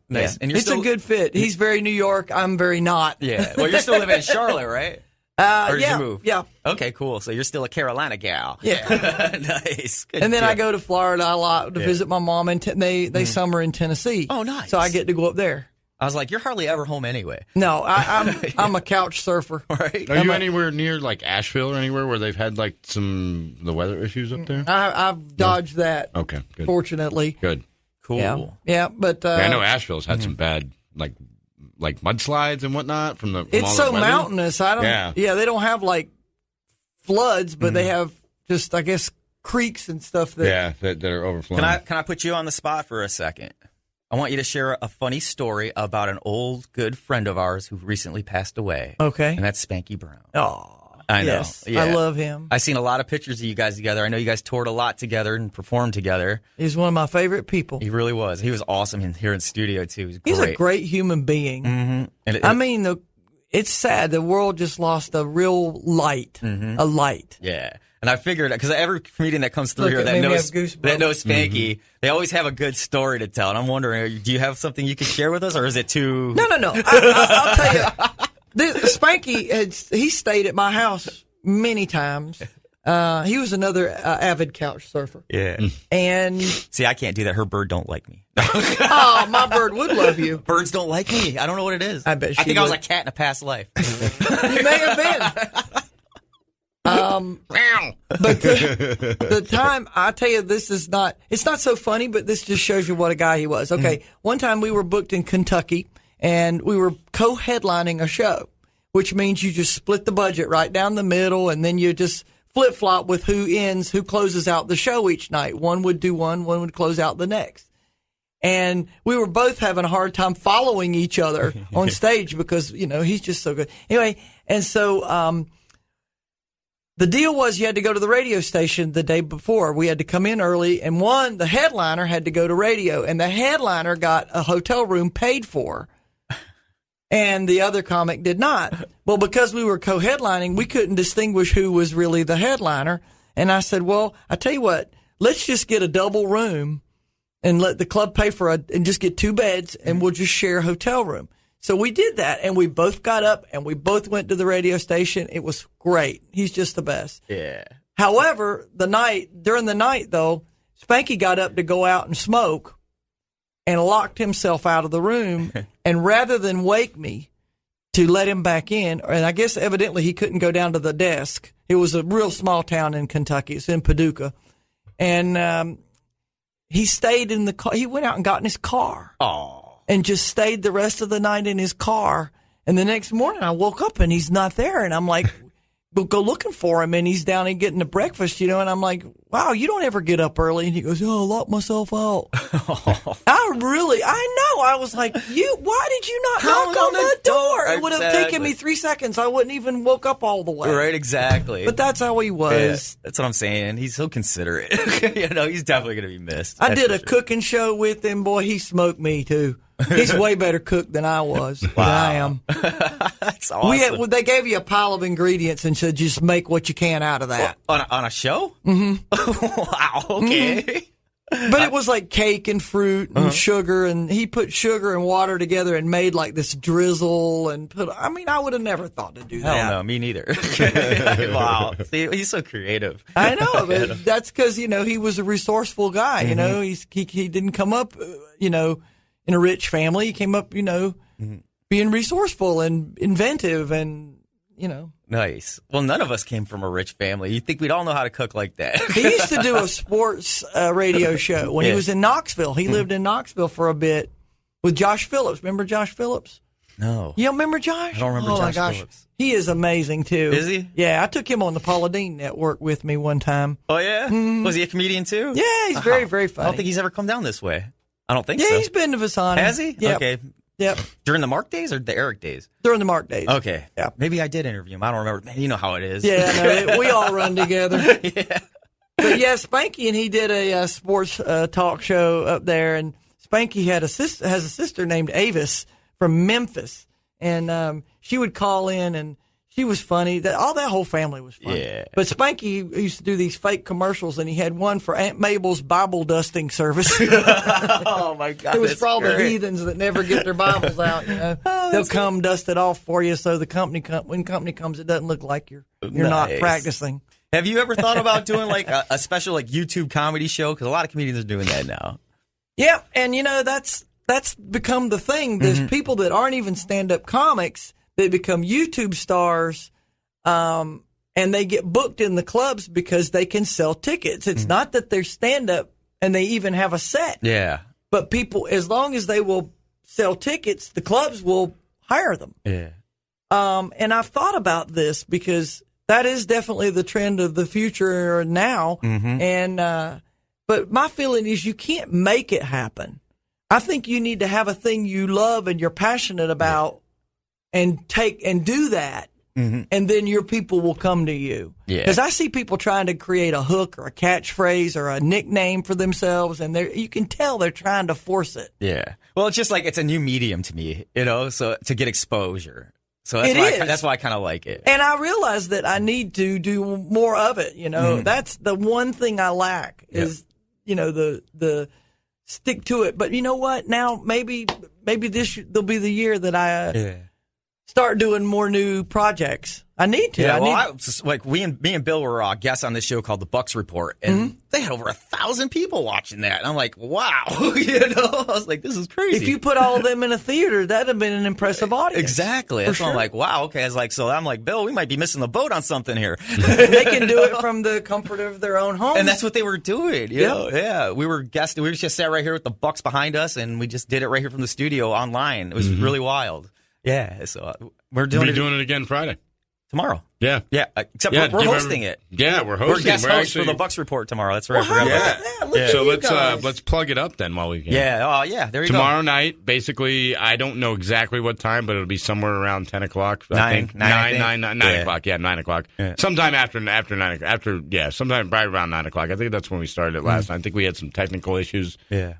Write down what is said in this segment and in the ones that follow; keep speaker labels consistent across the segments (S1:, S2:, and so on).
S1: Nice.
S2: Yeah.
S1: And
S2: It's a good fit. He's very New York. I'm very not.
S1: Yeah. Well, you're still living in Charlotte, right? Or did you move?
S2: Yeah.
S1: Okay, cool. So you're still a Carolina gal.
S2: Yeah.
S1: Nice. Good
S2: And then
S1: deal.
S2: I go to Florida a lot to visit my mom, and they summer in Tennessee.
S1: Oh, nice.
S2: So I get to go up there.
S1: I was like, you're hardly ever home anyway.
S2: No, I'm a couch surfer.
S1: Right?
S3: Are you anywhere near like Asheville or anywhere where they've had like the weather issues up there?
S2: I've dodged that.
S3: Okay, good.
S2: Fortunately.
S3: Good.
S1: Cool.
S2: Yeah, but
S3: I know Asheville's had some bad like mudslides and whatnot from all
S2: it's so
S3: the weather.
S2: mountainous.
S3: Yeah.
S2: They don't have like floods, but they have just, I guess, creeks and stuff that
S3: that are overflowing.
S1: Can I put you on the spot for a second? I want you to share a funny story about an old good friend of ours who recently passed away.
S2: Okay.
S1: And that's Spanky Brown.
S2: Oh,
S1: I know.
S2: yes.
S1: Yeah.
S2: I love him.
S1: I've seen a lot of pictures of you guys together. I know you guys toured a lot together and performed together.
S2: He's one of my favorite people.
S1: He really was. He was awesome here in studio, too.
S2: He's a great human being.
S1: Mm-hmm.
S2: And it's sad. The world just lost a real light. A light.
S1: Yeah. And I figured, because every comedian that comes through
S2: Look,
S1: here
S2: it
S1: that
S2: made me
S1: knows
S2: have goosebumps.
S1: Spanky, they always have a good story to tell. And I'm wondering, do you have something you could share with us, or is it too...
S2: No. I'll tell you. Spanky, he stayed at my house many times. He was another avid couch surfer.
S1: Yeah.
S2: And...
S1: See, I can't do that. Her bird don't like me.
S2: Oh, my bird would love you.
S1: Birds don't like me. I don't know what it is.
S2: I bet she
S1: I think I was
S2: would.
S1: a cat in a past life.
S2: You may have been. But the time, I tell you, it's not so funny, but this just shows you what a guy he was. Okay. One time we were booked in Kentucky and we were co-headlining a show, which means you just split the budget right down the middle and then you just flip flop with who closes out the show each night. One would do one would close out the next. And we were both having a hard time following each other on stage because, he's just so good. Anyway, and so, the deal was you had to go to the radio station the day before. We had to come in early, and the headliner had to go to radio, and the headliner got a hotel room paid for, and the other comic did not. Well, because we were co-headlining, we couldn't distinguish who was really the headliner, and I said, well, I tell you what, let's just get a double room and let the club pay for and just get 2 beds, and we'll just share a hotel room. So we did that, and we both got up, and we both went to the radio station. It was great. He's just the best.
S1: Yeah.
S2: However, during the night, though, Spanky got up to go out and smoke and locked himself out of the room. And rather than wake me to let him back in, and I guess evidently he couldn't go down to the desk. It was a real small town in Kentucky. It's in Paducah. And he stayed in the car. He went out and got in his car.
S1: Oh.
S2: And just stayed the rest of the night in his car. And the next morning I woke up and he's not there. And I'm like, we'll go looking for him. And he's down and getting the breakfast, and I'm like, wow, you don't ever get up early. And he goes, oh, I locked myself out. I know. I was like, why did you not knock on the door? It would have taken me 3 seconds. I wouldn't even woke up all the way.
S1: Right, exactly.
S2: But that's how he was.
S1: Yeah, that's what I'm saying. He's so considerate. He's definitely going to be missed.
S2: I did a cooking show with him. Boy, he smoked me, too. He's way better cook than I was. Wow. Than I am.
S1: That's awesome.
S2: They gave you a pile of ingredients and said just make what you can out of that.
S1: Well, on a show? Mm-hmm. Wow. Okay.
S2: Mm-hmm. But it was like cake and fruit and sugar, and he put sugar and water together and made like this drizzle and I would have never thought to do that.
S1: Hell no, me neither. Wow. See, he's so creative.
S2: I know, but that's because, he was a resourceful guy. He didn't come up, in a rich family. He came up, being resourceful and inventive and,
S1: Nice. Well, none of us came from a rich family. You'd think we'd all know how to cook like that.
S2: He used to do a sports radio show when he was in Knoxville. He lived in Knoxville for a bit with Josh Phillips. Remember Josh Phillips?
S1: No.
S2: You don't remember Josh?
S1: I don't remember Josh Phillips.
S2: He is amazing, too.
S1: Is he?
S2: Yeah, I took him on the Paula Deen Network with me one time.
S1: Oh, yeah? Was he a comedian, too?
S2: Yeah, he's very, very funny.
S1: I don't think he's ever come down this way. I don't think so.
S2: Yeah, he's been to Vasana.
S1: Has he?
S2: Yep.
S1: Okay.
S2: Yep.
S1: During the Mark days or the Eric days?
S2: During the Mark days.
S1: Okay.
S2: Yeah.
S1: Maybe I did interview him. I don't remember. Man, you know how it is.
S2: Yeah, no, we all run together.
S1: Yeah.
S2: But yeah, Spanky and he did a sports talk show up there, and Spanky has a sister named Avis from Memphis, and she would call in and She was funny. All that whole family was funny.
S1: Yeah.
S2: But Spanky used to do these fake commercials, and he had one for Aunt Mabel's Bible dusting service.
S1: Oh, my God.
S2: It was for all the heathens that never get their Bibles out. You know, they'll come dust it off for you, so the when company comes, it doesn't look like you're not practicing.
S1: Have you ever thought about doing like a special like YouTube comedy show? Because a lot of comedians are doing that now.
S2: Yeah, and you know that's become the thing. There's people that aren't even stand-up comics that become YouTube stars, and they get booked in the clubs because they can sell tickets. It's not that they're stand-up and they even have a set.
S1: Yeah.
S2: But people, as long as they will sell tickets, the clubs will hire them.
S1: Yeah.
S2: And I've thought about this because that is definitely the trend of the future now. And but my feeling is you can't make it happen. I think you need to have a thing you love and you're passionate about. And do that, and then your people will come to you. Because I see people trying to create a hook or a catchphrase or a nickname for themselves, and you can tell they're trying to force it.
S1: Yeah. Well, it's just like it's a new medium to me, you know, so to get exposure. So that's why I kind of like it.
S2: And I realize that I need to do more of it. You know, that's the one thing I lack is, you know, the stick to it. But you know what? Now maybe there'll be the year that I start doing more new projects. I need to.
S1: Me and Bill were guests on this show called The Bucks Report, and they had over 1,000 people watching that. And I'm like, wow, you know, I was like, this is crazy.
S2: If you put all of them in a theater, that'd have been an impressive audience.
S1: Exactly. That's why I'm like, wow, okay. I was like, I'm like, Bill, we might be missing the boat on something here.
S2: They can do it from the comfort of their own home,
S1: and that's what they were doing. You know? Yeah, we were guesting. We just sat right here with the Bucks behind us, and we just did it right here from the studio online. It was really wild. Yeah, so we're doing
S3: it again Friday.
S1: Tomorrow.
S3: Yeah.
S1: Yeah, except we're hosting it.
S3: Yeah, we're hosting.
S1: We're guest hosts for the Bucks Report tomorrow. That's right.
S3: So let's plug it up then while we can.
S1: Yeah. Oh, yeah. There you go.
S3: Tomorrow night, basically, I don't know exactly what time, but it'll be somewhere around 10 o'clock. I think 9 o'clock. Yeah, 9 o'clock. Yeah. Sometime after 9 o'clock. Sometime right around 9 o'clock. I think that's when we started it last night. I think we had some technical issues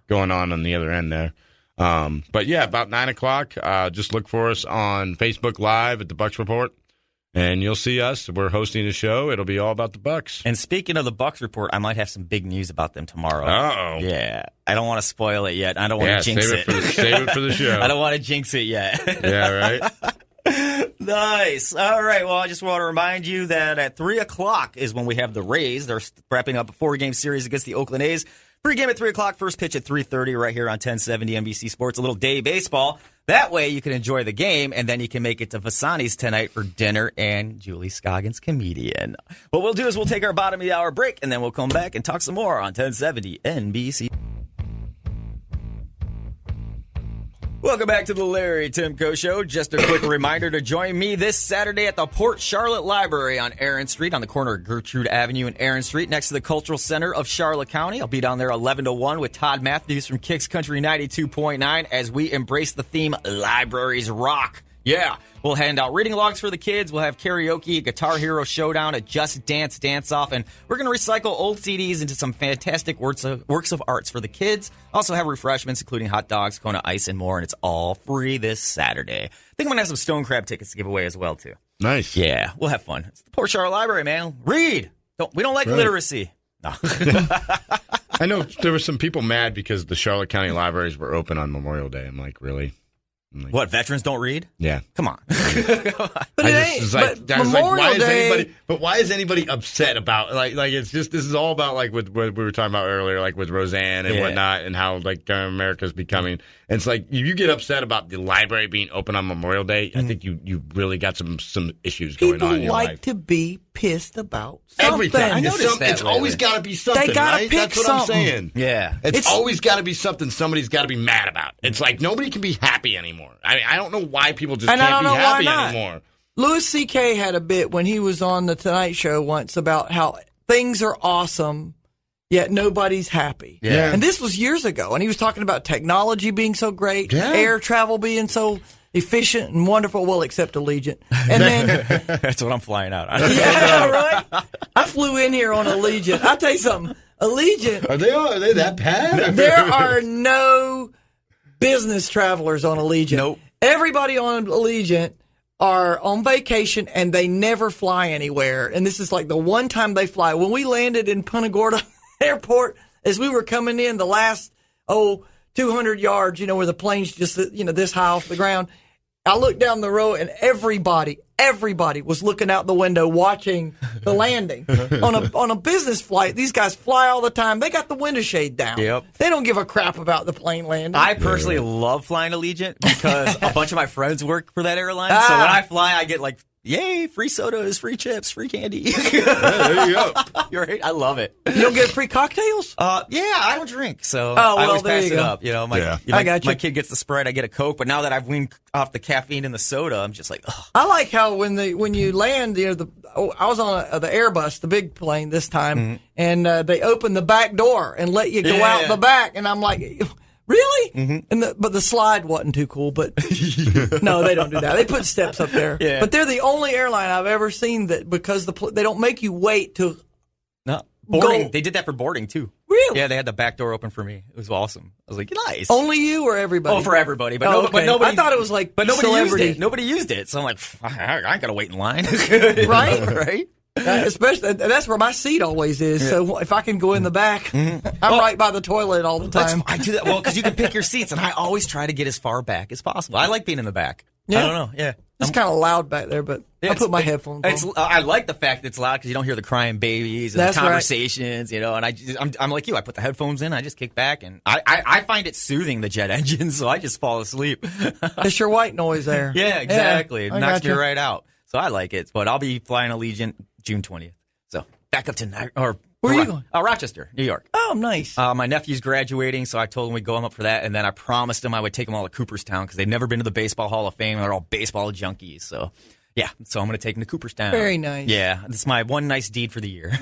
S3: going on the other end there. But yeah, about 9 o'clock. Just look for us on Facebook Live at the Bucks Report, and you'll see us. We're hosting a show. It'll be all about the Bucks.
S1: And speaking of the Bucks Report, I might have some big news about them tomorrow.
S3: Uh-oh.
S1: Yeah, I don't want to spoil it yet. I don't want to jinx it.
S3: Save it for the show.
S1: I don't want to jinx it yet.
S3: Yeah, right.
S1: Nice. All right. Well, I just want to remind you that at 3 o'clock is when we have the Rays. They're wrapping up a 4-game series against the Oakland A's. Pre-game at 3 o'clock, first pitch at 3:30 right here on 1070 NBC Sports. A little day baseball. That way you can enjoy the game, and then you can make it to Vasani's tonight for dinner and Julie Scoggins Comedian. What we'll do is we'll take our bottom of the hour break, and then we'll come back and talk some more on 1070 NBC. Welcome back to the Larry Timko Show. Just a quick reminder to join me this Saturday at the Port Charlotte Library on Aaron Street, on the corner of Gertrude Avenue and Aaron Street, next to the Cultural Center of Charlotte County. I'll be down there 11 to 1 with Todd Matthews from Kicks Country 92.9 as we embrace the theme Libraries Rock. Yeah, we'll hand out reading logs for the kids. We'll have karaoke, a Guitar Hero showdown, a Just Dance dance-off, and we're going to recycle old CDs into some fantastic works of arts for the kids. Also have refreshments, including hot dogs, Kona Ice, and more, and it's all free this Saturday. I think I'm going to have some Stone Crab tickets to give away as well, too.
S3: Nice.
S1: Yeah, we'll have fun. It's the Port Charlotte Library, man. Read! We don't like literacy. No.
S3: I know there were some people mad because the Charlotte County libraries were open on Memorial Day. I'm like, really?
S1: What, veterans don't read?
S3: Yeah.
S1: Come on.
S2: But
S3: why is anybody upset about like it's just, this is all about like what we were talking about earlier, like with Roseanne and whatnot, and how like America's becoming. And it's like if you get upset about the library being open on Memorial Day, I think you really got some issues going on in your life.
S2: People like to be pissed about something.
S3: Everything.
S1: I noticed that
S3: it's always got to be something.
S2: They gotta
S3: right?
S2: pick
S3: That's what
S2: something.
S3: I'm saying.
S1: Yeah.
S3: It's always got to be something somebody's got to be mad about. It's like nobody can be happy anymore. I mean, I don't know why people just can't be happy anymore.
S2: Louis C.K. had a bit when he was on The Tonight Show once about how things are awesome, yet nobody's happy.
S3: Yeah.
S2: And this was years ago, and he was talking about technology being so great, air travel being so efficient and wonderful, well, except Allegiant. And then
S1: that's what I'm flying out on.
S2: Yeah, right? I flew in here on Allegiant. I'll tell you something. Allegiant.
S3: Are they that bad?
S2: There are no business travelers on Allegiant.
S1: Nope.
S2: Everybody on Allegiant are on vacation and they never fly anywhere. And this is like the one time they fly. When we landed in Punta Gorda Airport, as we were coming in the last, 200 yards, where the plane's just, this high off the ground, I looked down the road and everybody was looking out the window watching the landing. On a business flight, these guys fly all the time. They got the window shade down.
S1: Yep.
S2: They don't give a crap about the plane landing.
S1: I personally love flying Allegiant because a bunch of my friends work for that airline. So when I fly, I get like, yay, free sodas, free chips, free candy.
S3: There you go.
S1: You're right. I love it.
S2: You don't get free cocktails?
S1: Yeah, I don't drink, so
S2: well,
S1: I always
S2: there
S1: pass
S2: you
S1: it
S2: go.
S1: up.
S2: I got you.
S1: My kid gets the Sprite, I get a Coke, but now that I've weaned off the caffeine in the soda, I'm just like, ugh.
S2: I like how when you land, I was on the Airbus, the big plane this time, and they open the back door and let you go out the back, and I'm like, really? Mm-hmm. But the slide wasn't too cool. But no, they don't do that. They put steps up there. Yeah. But they're the only airline I've ever seen that because they don't make you wait to.
S1: No boarding. They did that for boarding too.
S2: Really?
S1: Yeah, they had the back door open for me. It was awesome. I was like, nice.
S2: Only you or everybody?
S1: Oh, for everybody. But,
S2: okay.
S1: Nobody.
S2: I thought it was like,
S1: but nobody
S2: celebrity.
S1: used it. Nobody used it. So I'm like, I ain't gotta wait in line.
S2: Right?
S1: Right.
S2: Especially, that's where my seat always is. Yeah. So if I can go in the back, I'm right by the toilet all the time.
S1: I do that because you can pick your seats, and I always try to get as far back as possible. I like being in the back. Yeah. I don't know. Yeah,
S2: it's kind of loud back there, but I put my headphones on.
S1: I like the fact that it's loud because you don't hear the crying babies and the conversations, and I'm like you. I put the headphones in, I just kick back, and I find it soothing, the jet engine, so I just fall asleep.
S2: It's your white noise there.
S1: Yeah, exactly. It knocks me right out. So I like it, but I'll be flying Allegiant June 20th. So back up to
S2: where are you going?
S1: Rochester, New York.
S2: Oh, nice.
S1: My nephew's graduating, so I told him we'd go up for that, and then I promised him I would take them all to Cooperstown because they've never been to the Baseball Hall of Fame. They're all baseball junkies, so yeah. So I'm going to take them to Cooperstown.
S2: Very nice.
S1: Yeah, it's my one nice deed for the year.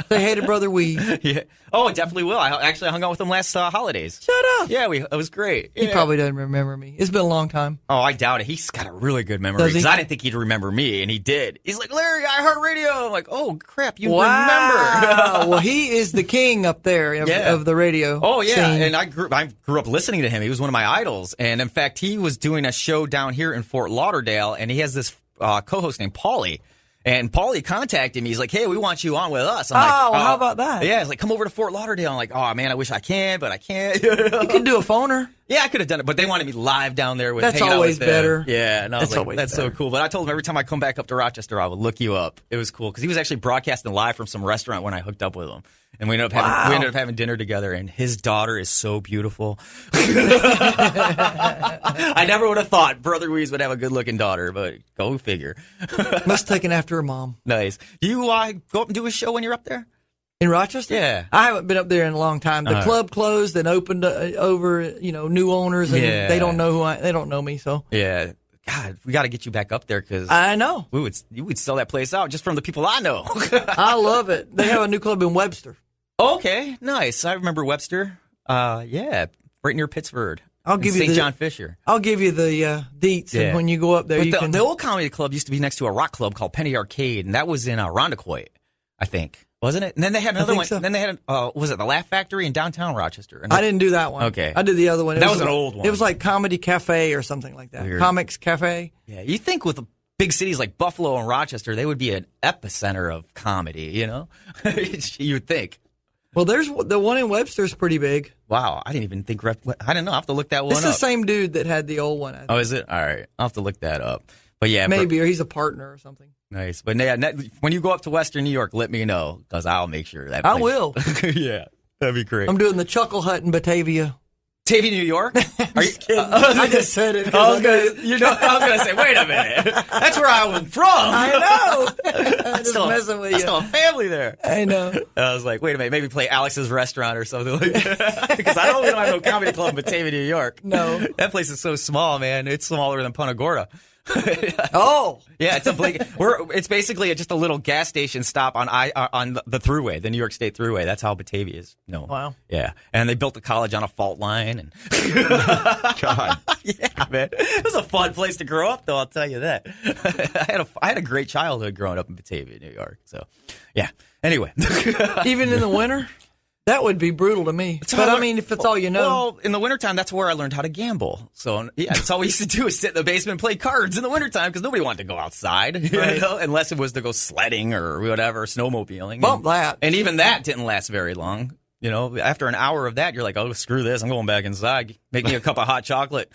S2: Say hey to Brother Weed.
S1: Yeah. Oh, I definitely will. I actually hung out with him last holidays.
S2: Shut up.
S1: Yeah, it was great.
S2: He probably doesn't remember me. It's been a long time.
S1: Oh, I doubt it. He's got a really good memory because I didn't think he'd remember me, and he did. He's like, Larry, I heard radio. I'm like, oh, crap, you remember.
S2: Well, he is the king up there of the radio.
S1: Oh, yeah,
S2: scene.
S1: and I grew up listening to him. He was one of my idols, and in fact, he was doing a show down here in Fort Lauderdale, and he has this co-host named Paulie. And Paulie contacted me. He's like, hey, we want you on with us. I'm like,
S2: how about that?
S1: Yeah, he's like, come over to Fort Lauderdale. I'm like, oh, man, I wish I can, but I can't.
S2: You could do a phoner.
S1: Yeah, I could have done it, but they wanted me live down there with
S2: That's always better.
S1: Yeah, and I was like, that's so cool. But I told him every time I come back up to Rochester, I would look you up. It was cool because he was actually broadcasting live from some restaurant when I hooked up with him. And we ended up having dinner together, and his daughter is so beautiful. I never would have thought Brother Weeze would have a good-looking daughter, but go figure.
S2: Must have taken after her mom.
S1: Nice. Do you go up and do a show when you're up there?
S2: In Rochester?
S1: Yeah.
S2: I haven't been up there in a long time. The club closed and opened over, new owners, and they don't know they don't know me, so.
S1: Yeah. God, we got to get you back up there because
S2: I know
S1: you would sell that place out just from the people I know.
S2: I love it. They have a new club in Webster.
S1: Okay, nice. I remember Webster. Yeah, right near Pittsburgh.
S2: I'll give you
S1: St. John Fisher.
S2: I'll give you the deets, and when you go up there,
S1: the old comedy club used to be next to a rock club called Penny Arcade, and that was in Rondequoit, I think. Wasn't it? And then they had another one. So. Then they had, was it the Laugh Factory in downtown Rochester?
S2: I didn't do that one.
S1: Okay.
S2: I did the other one.
S1: That was an old one.
S2: It was like Comedy Cafe or something like that.
S1: Weird.
S2: Comics Cafe.
S1: Yeah. You think with big cities like Buffalo and Rochester, they would be an epicenter of comedy, you would think.
S2: Well, there's the one in Webster's pretty big.
S1: Wow. I didn't even think. I don't know. I'll have to look that one up.
S2: It's the same dude that had the old one. I think.
S1: Oh, is it? All right. I'll have to look that up. But yeah.
S2: Maybe, or he's a partner or something.
S1: Nice. But yeah, when you go up to Western New York, let me know because I'll make sure that.
S2: I will.
S1: Yeah, that'd be great.
S2: I'm doing the Chuckle Hut in Batavia.
S1: Batavia, New York?
S2: Are you kidding? I just said it.
S1: I was gonna say, wait a minute. That's where I was from.
S2: I know. I'm just messing with you.
S1: I still have family there.
S2: I know.
S1: I was like, wait a minute, maybe play Alex's Restaurant or something like that. Because I don't have no comedy club in Batavia, New York.
S2: No.
S1: That place is so small, man. It's smaller than Punta Gorda.
S2: Oh,
S1: yeah, it's basically just a little gas station stop on the thruway, the New York State Thruway. That's how Batavia is known.
S2: Wow.
S1: Yeah, and they built the college on a fault line. And
S3: God,
S1: yeah, man, it was a fun place to grow up, though. I'll tell you that. I had a great childhood growing up in Batavia, New York. So, yeah. Anyway,
S2: even in the winter. That would be brutal to me. But I mean, if it's all you know.
S1: Well, in the wintertime, that's where I learned how to gamble. So, yeah, that's all we used to do is sit in the basement and play cards in the wintertime because nobody wanted to go outside,
S2: Right.
S1: you know, unless it was to go sledding or whatever, snowmobiling.
S2: Bump that.
S1: And even that didn't last very long. You know, after an hour of that, you're like, oh, screw this. I'm going back inside. Make me a cup of hot chocolate